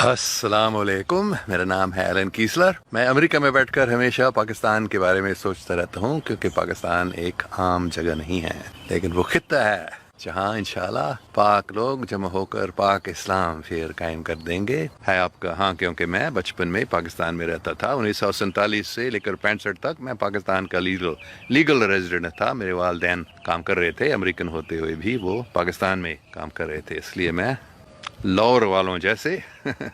السلام علیکم، میرا نام ہے ایلن کیسلر۔ میں امریکہ میں بیٹھ کر ہمیشہ پاکستان کے بارے میں سوچتا رہتا ہوں، کیونکہ پاکستان ایک عام جگہ نہیں ہے، لیکن وہ خطہ ہے جہاں انشاءاللہ پاک لوگ جمع ہو کر پاک اسلام پھر قائم کر دیں گے۔ ہے آپ کا ہاں، کیونکہ میں بچپن میں پاکستان میں رہتا تھا۔ 1947 سے لے کر 65 تک میں پاکستان کا لیگل ریزیڈنٹ تھا۔ میرے والدین کام کر رہے تھے، امریکن ہوتے ہوئے بھی وہ پاکستان میں کام کر رہے تھے، اس لیے میں لاہور والوں جیسے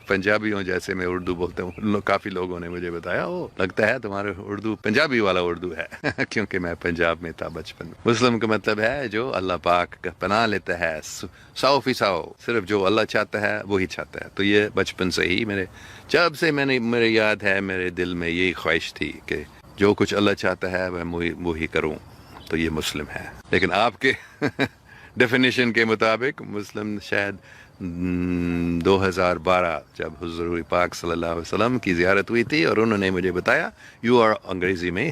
پنجابیوں جیسے میں اردو بولتا ہوں۔ کافی لوگوں نے مجھے بتایا وہ لگتا ہے تمہارے اردو پنجابی والا اردو ہے کیونکہ میں پنجاب میں تھا بچپن میں۔ مسلم کا مطلب ہے جو اللہ پاک کا پناہ لیتا ہے، 100%، صرف جو اللہ چاہتا ہے وہی چاہتا ہے۔ تو یہ بچپن سے ہی جب سے میرے یاد ہے، میرے دل میں یہی خواہش تھی کہ جو کچھ اللہ چاہتا ہے میں وہی کروں، تو یہ مسلم ہے۔ لیکن آپ کے ڈیفینیشن کے مطابق مسلم شاید 2012 جب حضور پاک صلی اللہ علیہ وسلم کی زیارت ہوئی تھی اور انہوں نے مجھے بتایا انگریزی میں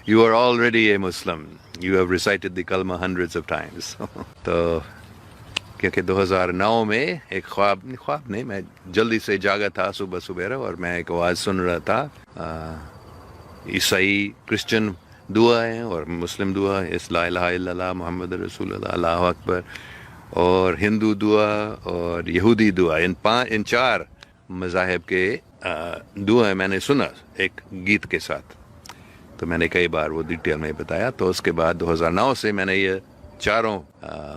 you are already a Muslim, you have recited the کلمہ ہنڈریڈز آف ٹائمز۔ تو کیونکہ 2009 میں ایک خواب نہیں، میں جلدی سے جاگا تھا صبح اور میں ایک آواز سن رہا تھا، عیسائی کرسچن دعائیں اور مسلم دعا، اس لا الہ الا اللہ محمد رسول اللہ، اللہ اکبر، اور ہندو دعا اور یہودی دعا، ان 4 مذاہب کے دعائیں میں نے سنا ایک گیت کے ساتھ۔ تو میں نے کئی بار وہ ڈیٹیل میں بتایا۔ تو اس کے بعد 2009 سے میں نے یہ 4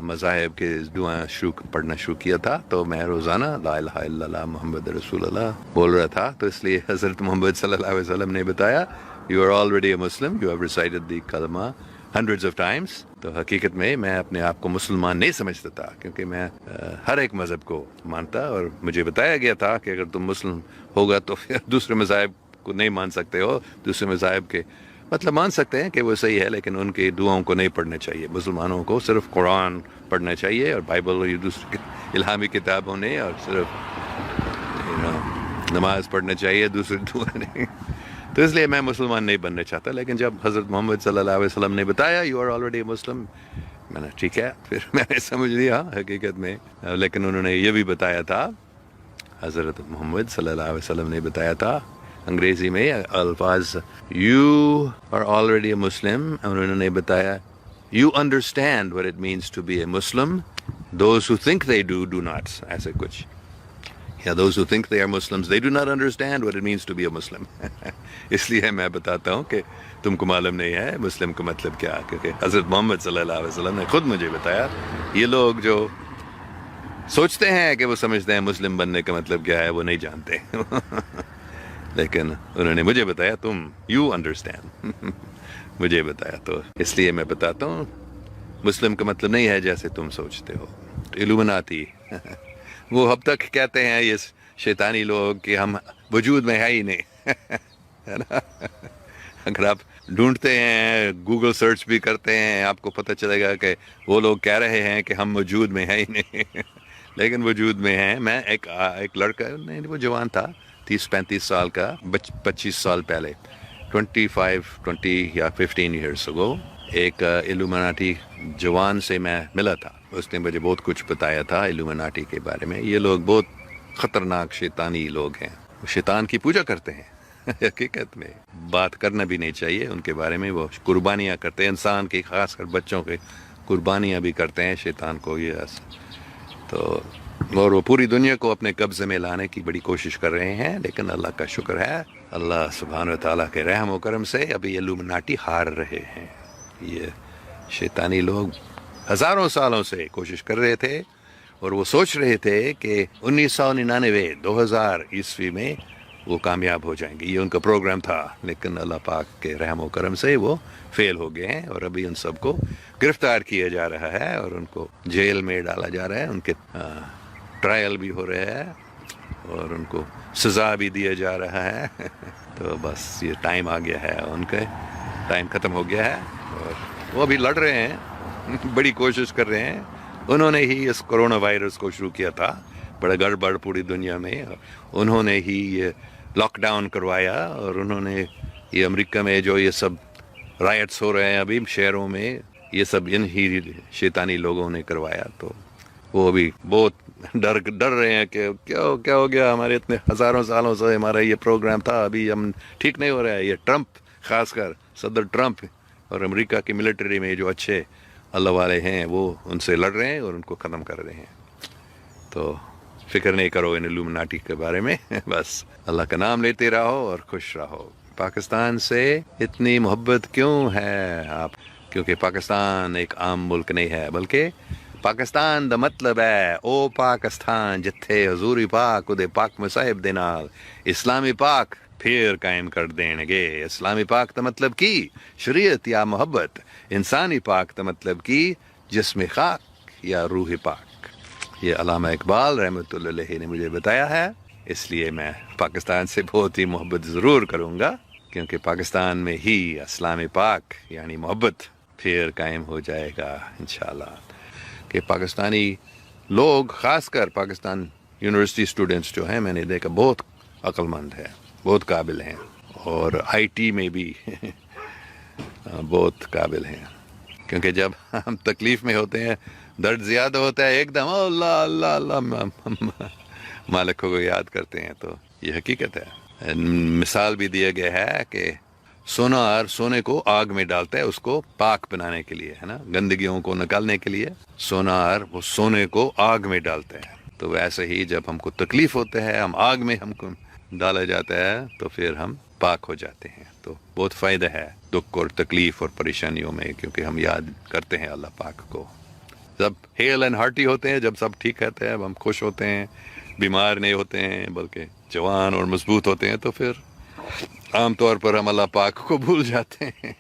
مذاہب کے دعائیں پڑھنا شروع کیا تھا۔ تو میں روزانہ لا الہ الا اللہ محمد رسول اللہ بول رہا تھا۔ تو اس لیے حضرت محمد صلی اللہ علیہ وسلم نے بتایا you are already a Muslim, you have recited the کلمہ ہنڈریڈز آف ٹائمس۔ تو حقیقت میں اپنے آپ کو مسلمان نہیں سمجھتا تھا، کیونکہ میں ہر ایک مذہب کو مانتا، اور مجھے بتایا گیا تھا کہ اگر تم مسلم ہوگا تو پھر دوسرے مذاہب کو نہیں مان سکتے ہو۔ دوسرے مذاہب کے مطلب مان سکتے ہیں کہ وہ صحیح ہے، لیکن ان کی دعاؤں کو نہیں پڑھنا چاہیے۔ مسلمانوں کو صرف قرآن پڑھنا چاہیے اور بائبل اور دوسری الہامی کتابوں نے، اور صرف نماز پڑھنا چاہیے، دوسری دعا نہیں۔ تو اس لیے میں مسلمان نہیں بننا چاہتا، لیکن جب حضرت محمد صلی اللہ علیہ وسلم نے بتایا یو آر آلریڈی مسلم، میں نے ٹھیک ہے، پھر میں نے سمجھ لیا حقیقت میں۔ لیکن انہوں نے یہ بھی بتایا تھا، حضرت محمد صلی اللہ علیہ وسلم نے بتایا تھا انگریزی میں الفاظ یو آر آلریڈی اے مسلم، اور انہوں نے بتایا you understand what it means to be a Muslim, those who think they do not، ایسے کچھ، یا those who think they are Muslims they do not understand what it means to be a Muslim۔ اس لیے میں بتاتا ہوں کہ تم کو معلوم نہیں ہے مسلم کا مطلب کیا، کیونکہ حضرت محمد صلی اللہ علیہ وسلم نے خود مجھے بتایا۔ یہ لوگ جو سوچتے ہیں کہ وہ سمجھتے ہیں مسلم بننے کا مطلب کیا ہے، وہ نہیں جانتے لیکن انہوں نے مجھے بتایا تم یو انڈرسٹینڈ مجھے بتایا۔ تو اس لیے میں بتاتا ہوں مسلم کا مطلب نہیں ہے جیسے تم سوچتے ہو۔ علومناتی وہ اب تک کہتے ہیں یہ شیطانی لوگ کہ ہم وجود میں ہے ہی نہیں ہے نا۔ اگر آپ ڈھونڈتے ہیں، گوگل سرچ بھی کرتے ہیں، آپ کو پتہ چلے گا کہ وہ لوگ کہہ رہے ہیں کہ ہم وجود میں ہے ہی نہیں لیکن وجود میں ہیں۔ میں ایک لڑکا، نہیں وہ جوان تھا، 30-35 سال کا، 25 سال پہلے، 20 یا 15 ایئرس اگو، ایک ایلومیناٹی جوان سے میں ملا تھا۔ اس نے مجھے بہت کچھ بتایا تھا ایلومیناٹی کے بارے میں۔ یہ لوگ بہت خطرناک شیطانی لوگ ہیں، وہ شیطان کی پوجا کرتے ہیں حقیقت میں بات کرنا بھی نہیں چاہیے ان کے بارے میں۔ وہ قربانیاں کرتے ہیں، انسان کی، خاص کر بچوں کے قربانیاں بھی کرتے ہیں شیطان کو یہ تو، اور وہ پوری دنیا کو اپنے قبضے میں لانے کی بڑی کوشش کر رہے ہیں۔ لیکن اللہ کا شکر ہے، اللہ سبحانہ و تعالیٰ کے رحم و کرم سے ابھی ایلومیناٹی ہار رہے ہیں۔ یہ شیطانی لوگ ہزاروں سالوں سے کوشش کر رہے تھے، اور وہ سوچ رہے تھے کہ 2099 میں وہ کامیاب ہو جائیں گے، یہ ان کا پروگرام تھا۔ لیکن اللہ پاک کے رحم و کرم سے وہ فیل ہو گئے ہیں، اور ابھی ان سب کو گرفتار کیا جا رہا ہے اور ان کو جیل میں ڈالا جا رہا ہے، ان کے ٹرائل بھی ہو رہے ہیں اور ان کو سزا بھی دیا جا رہا ہے تو بس یہ ٹائم آ گیا ہے، ان کا ٹائم ختم ہو گیا ہے، اور وہ ابھی لڑ رہے ہیں، بڑی کوشش کر رہے ہیں۔ انہوں نے ہی اس کرونا وائرس کو شروع کیا تھا، بڑا گڑبڑ پوری دنیا میں، انہوں نے ہی یہ لاک ڈاؤن کروایا، اور انہوں نے یہ امریکہ میں جو یہ سب رائٹس ہو رہے ہیں ابھی شہروں میں، یہ سب ان ہی شیطانی لوگوں نے کروایا۔ تو وہ ابھی بہت ڈر رہے ہیں کہ کیا ہو گیا، ہمارے اتنے ہزاروں سالوں سے ہمارا یہ پروگرام تھا، ابھی ہم ٹھیک نہیں ہو رہا ہے. یہ ٹرمپ، خاص کر صدر ٹرمپ اور امریکہ کی ملٹری میں جو اچھے اللہ والے ہیں وہ ان سے لڑ رہے ہیں اور ان کو ختم کر رہے ہیں. تو فکر نہیں کرو ان الومناٹی کے بارے میں، بس اللہ کا نام لیتے رہو اور خوش رہو. پاکستان سے اتنی محبت کیوں ہے آپ؟ کیونکہ پاکستان ایک عام ملک نہیں ہے، بلکہ پاکستان دا مطلب ہے او پاکستان جتھے حضوری پاک دے پاک مصاحب دے نال اسلامی پاک پھر قائم کر دیں گے. اسلامی پاک دا مطلب کی شریعت یا محبت، انسانی پاک دا مطلب کی جسم خاک یا روح پاک. یہ علامہ اقبال رحمۃ اللہ علیہ نے مجھے بتایا ہے، اس لیے میں پاکستان سے بہت ہی محبت ضرور کروں گا، کیونکہ پاکستان میں ہی اسلام پاک یعنی محبت پھر قائم ہو جائے گا انشاءاللہ. کہ پاکستانی لوگ، خاص کر پاکستان یونیورسٹی اسٹوڈنٹس جو ہیں، میں نے دیکھا بہت عقل مند ہیں، بہت قابل ہیں، اور آئی ٹی میں بھی بہت قابل ہیں. کیونکہ جب ہم تکلیف میں ہوتے ہیں، درد زیادہ ہوتا ہے، ایک دم اللہ اللہ اللہ مالک کو یاد کرتے ہیں. تو یہ حقیقت ہے. مثال بھی دیا گیا ہے کہ سونار سونے کو آگ میں ڈالتا ہے اس کو پاک بنانے کے لیے، ہے نا، گندگیوں کو نکالنے کے لیے سونار وہ سونے کو آگ میں ڈالتا ہے. تو ویسے ہی جب ہم کو تکلیف ہوتا ہے، ہم آگ میں ہم کو ڈالا جاتا ہے تو پھر ہم پاک ہو جاتے ہیں. تو بہت فائدہ ہے دکھ اور تکلیف اور پریشانیوں میں، کیونکہ ہم یاد کرتے ہیں اللہ پاک کو. جب ہیل اینڈ ہارٹی ہوتے ہیں، جب سب ٹھیک رہتے ہیں، ہم خوش ہوتے ہیں، بیمار نہیں ہوتے ہیں بلکہ جوان اور مضبوط ہوتے ہیں، تو پھر عام طور پر ہم اللہ پاک کو بھول جاتے ہیں.